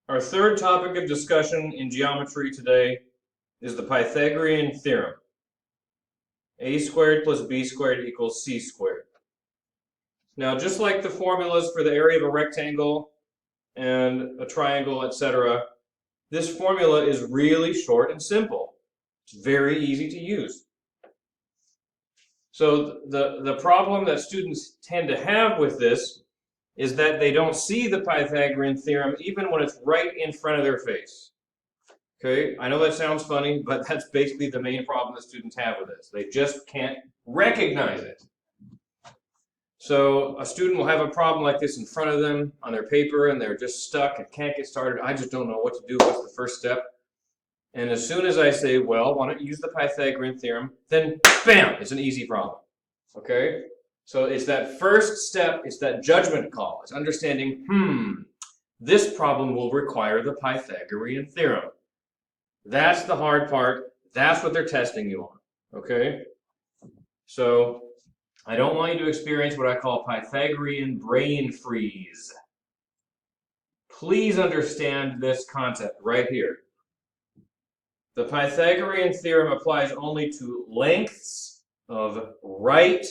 Our third topic of discussion in geometry today is the Pythagorean theorem. A squared plus b squared equals c squared. Now, just like the formulas for the area of a rectangle and a triangle, etc., this formula is really short and simple. It's very easy to use. So the problem that students tend to have with this is that they don't see the Pythagorean theorem even when it's right in front of their face. Okay, I know that sounds funny, but that's basically the main problem that students have with this. They just can't recognize it. So a student will have a problem like this in front of them on their paper, and they're just stuck and can't get started. I just don't know what to do. What's the first step? And as soon as I say, well, why don't you use the Pythagorean theorem, then bam, it's an easy problem. Okay? So it's that first step, it's that judgment call. It's understanding, this problem will require the Pythagorean theorem. That's the hard part. That's what they're testing you on. Okay? So I don't want you to experience what I call Pythagorean brain freeze. Please understand this concept right here. The Pythagorean theorem applies only to lengths of right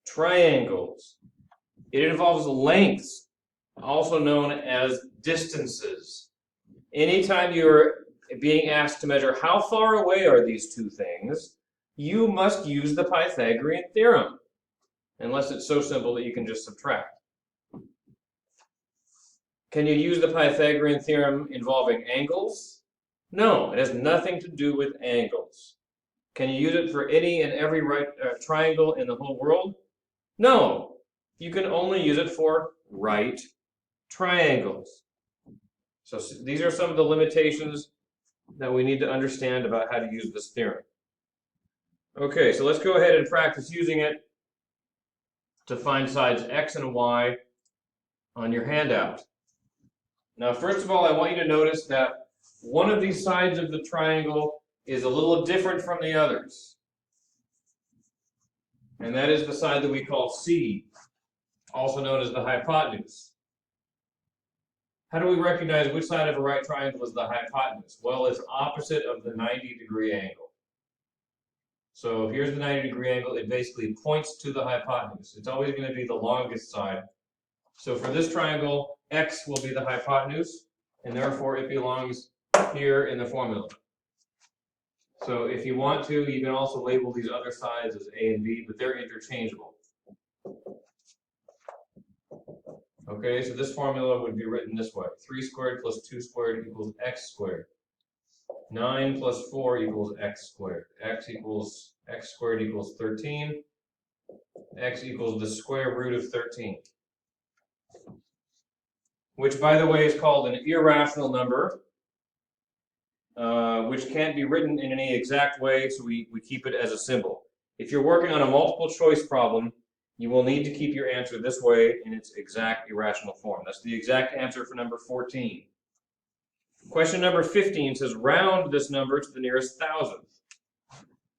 triangles. It involves lengths, also known as distances. Anytime you're being asked to measure how far away are these two things, you must use the Pythagorean theorem, unless it's so simple that you can just subtract. Can you use the Pythagorean theorem involving angles? No, it has nothing to do with angles. Can you use it for any and every right triangle in the whole world? No, you can only use it for right triangles. So these are some of the limitations that we need to understand about how to use this theorem. Okay, so let's go ahead and practice using it to find sides x and y on your handout. Now, first of all, I want you to notice that one of these sides of the triangle is a little different from the others. And that is the side that we call C, also known as the hypotenuse. How do we recognize which side of a right triangle is the hypotenuse? Well, it's opposite of the 90-degree angle. So here's the 90-degree angle. It basically points to the hypotenuse. It's always going to be the longest side. So for this triangle, x will be the hypotenuse, and therefore it belongs here in the formula. So if you want to, you can also label these other sides as A and B, but they're interchangeable. Okay, so this formula would be written this way. 3 squared plus 2 squared equals x squared. 9 plus 4 equals x squared. X squared equals 13. X equals the square root of 13. Which, by the way, is called an irrational number, which can't be written in any exact way, so we keep it as a symbol. If you're working on a multiple choice problem, you will need to keep your answer this way in its exact irrational form. That's the exact answer for number 14. Question number 15 says round this number to the nearest thousandth.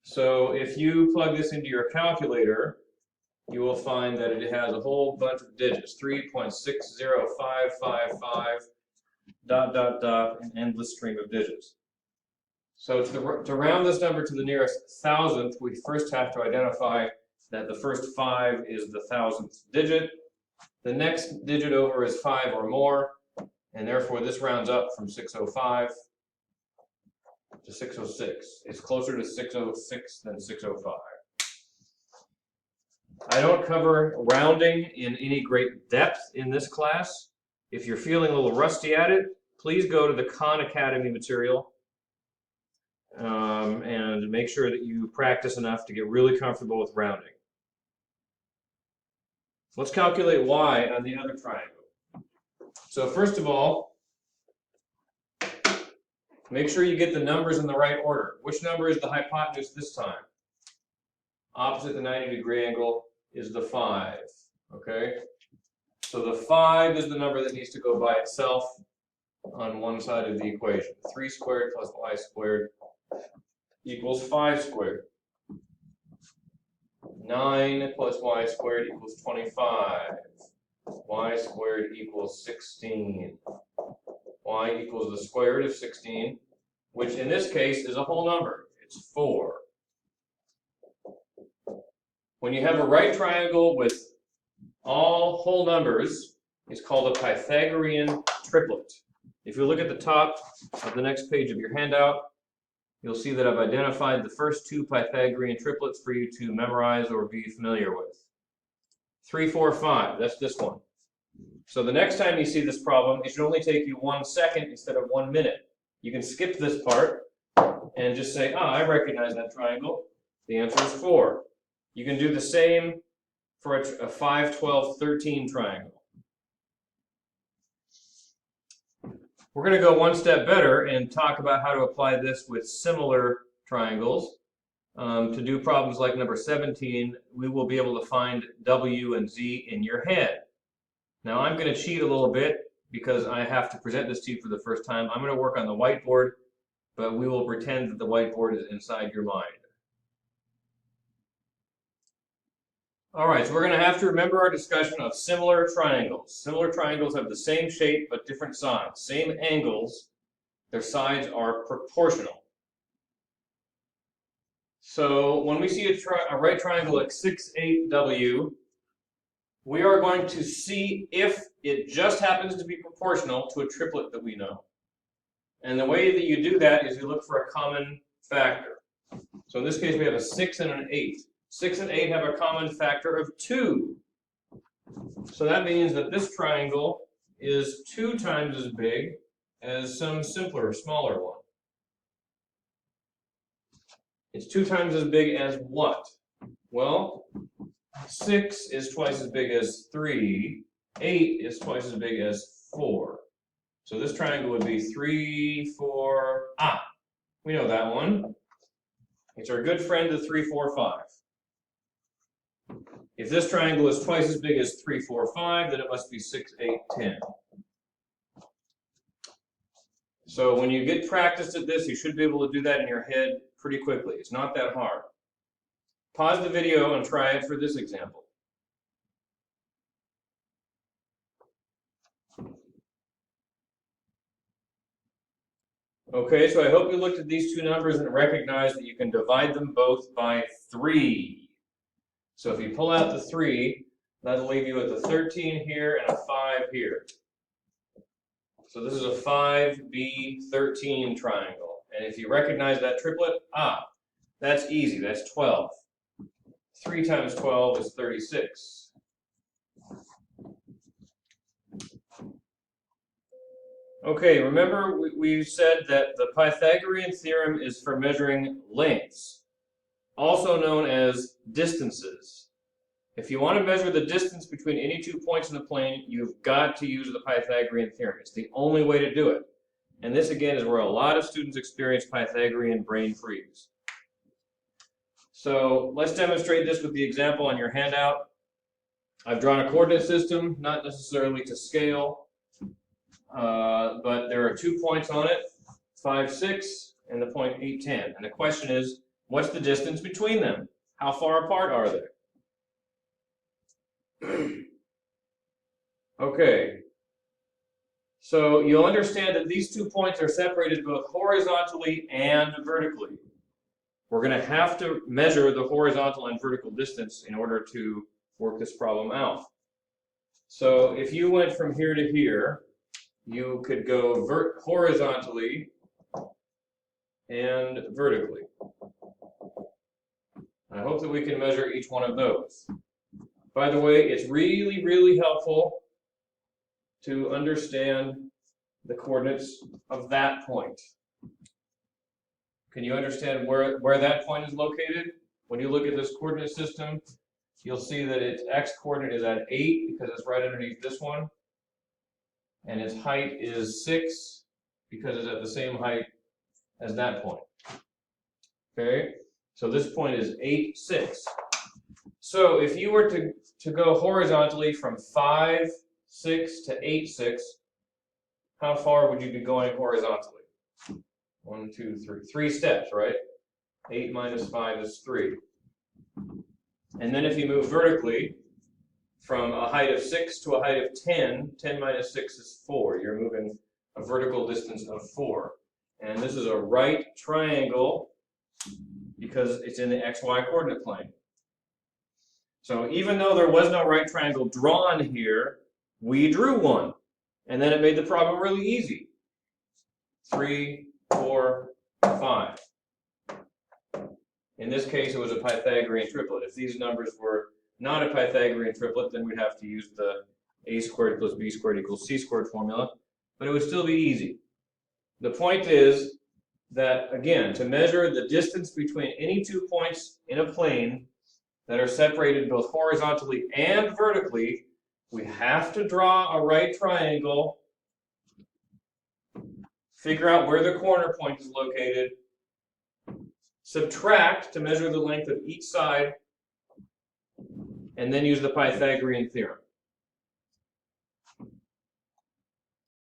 So if you plug this into your calculator, you will find that it has a whole bunch of digits, 3.60555, ... an endless stream of digits. So to round this number to the nearest thousandth, we first have to identify that the first 5 is the thousandth digit. The next digit over is 5 or more, and therefore this rounds up from 605 to 606. It's closer to 606 than 605. I don't cover rounding in any great depth in this class. If you're feeling a little rusty at it, please go to the Khan Academy material and make sure that you practice enough to get really comfortable with rounding. Let's calculate y on the other triangle. So first of all, make sure you get the numbers in the right order. Which number is the hypotenuse this time? Opposite the 90-degree angle is the 5, okay? So the 5 is the number that needs to go by itself on one side of the equation. 3 squared plus y squared equals 5 squared. 9 plus y squared equals 25. Y squared equals 16. y equals the square root of 16, which in this case is a whole number. It's 4. When you have a right triangle with all whole numbers, it's called a Pythagorean triplet. If you look at the top of the next page of your handout, you'll see that I've identified the first 2 Pythagorean triplets for you to memorize or be familiar with. 3, 4, 5, that's this one. So the next time you see this problem, it should only take you 1 second instead of 1 minute. You can skip this part and just say, I recognize that triangle. The answer is 4. You can do the same for a 5, 12, 13 triangle. We're going to go one step better and talk about how to apply this with similar triangles. To do problems like number 17, we will be able to find W and Z in your head. Now I'm going to cheat a little bit because I have to present this to you for the first time. I'm going to work on the whiteboard, but we will pretend that the whiteboard is inside your mind. All right, so we're going to have to remember our discussion of similar triangles. Similar triangles have the same shape but different sides. Same angles, their sides are proportional. So when we see a right triangle like 6, 8W, we are going to see if it just happens to be proportional to a triplet that we know. And the way that you do that is you look for a common factor. So in this case, we have a 6 and an 8. 6 and 8 have a common factor of 2. So that means that this triangle is 2 times as big as some simpler, smaller one. It's 2 times as big as what? Well, 6 is twice as big as 3. 8 is twice as big as 4. So this triangle would be 3, 4, we know that one. It's our good friend, the 3, 4, 5. If this triangle is twice as big as 3, 4, 5, then it must be 6, 8, 10. So when you get practiced at this, you should be able to do that in your head pretty quickly. It's not that hard. Pause the video and try it for this example. Okay, so I hope you looked at these 2 numbers and recognized that you can divide them both by 3. So if you pull out the 3, that'll leave you with a 13 here and a 5 here. So this is a 5B13 triangle. And if you recognize that triplet, that's easy, that's 12. 3 times 12 is 36. Okay, remember we said that the Pythagorean theorem is for measuring lengths, also known as distances. If you want to measure the distance between any 2 points in the plane, you've got to use the Pythagorean theorem. It's the only way to do it. And this, again, is where a lot of students experience Pythagorean brain freeze. So let's demonstrate this with the example on your handout. I've drawn a coordinate system, not necessarily to scale, but there are 2 points on it, 5, 6, and the point 8, 10. And the question is, what's the distance between them? How far apart are they? Okay, so you'll understand that these 2 points are separated both horizontally and vertically. We're going to have to measure the horizontal and vertical distance in order to work this problem out. So if you went from here to here, you could go horizontally and vertically. I hope that we can measure each one of those. By the way, it's really, really helpful to understand the coordinates of that point. Can you understand where that point is located? When you look at this coordinate system, you'll see that its x-coordinate is at 8 because it's right underneath this one. And its height is 6 because it's at the same height as that point. Okay, so this point is 8, 6. So if you were to go horizontally from 5, 6 to 8, 6, how far would you be going horizontally? 1, 2, 3. 3 steps, right? 8 minus 5 is 3. And then if you move vertically from a height of 6 to a height of 10, 10 minus 6 is 4. You're moving a vertical distance of 4. And this is a right triangle because it's in the xy coordinate plane. So even though there was no right triangle drawn here, we drew one. And then it made the problem really easy. 3, 4, 5. In this case, it was a Pythagorean triplet. If these numbers were not a Pythagorean triplet, then we'd have to use the a squared plus b squared equals c squared formula, but it would still be easy. The point is that, again, to measure the distance between any 2 points in a plane that are separated both horizontally and vertically, we have to draw a right triangle, figure out where the corner point is located, subtract to measure the length of each side, and then use the Pythagorean theorem.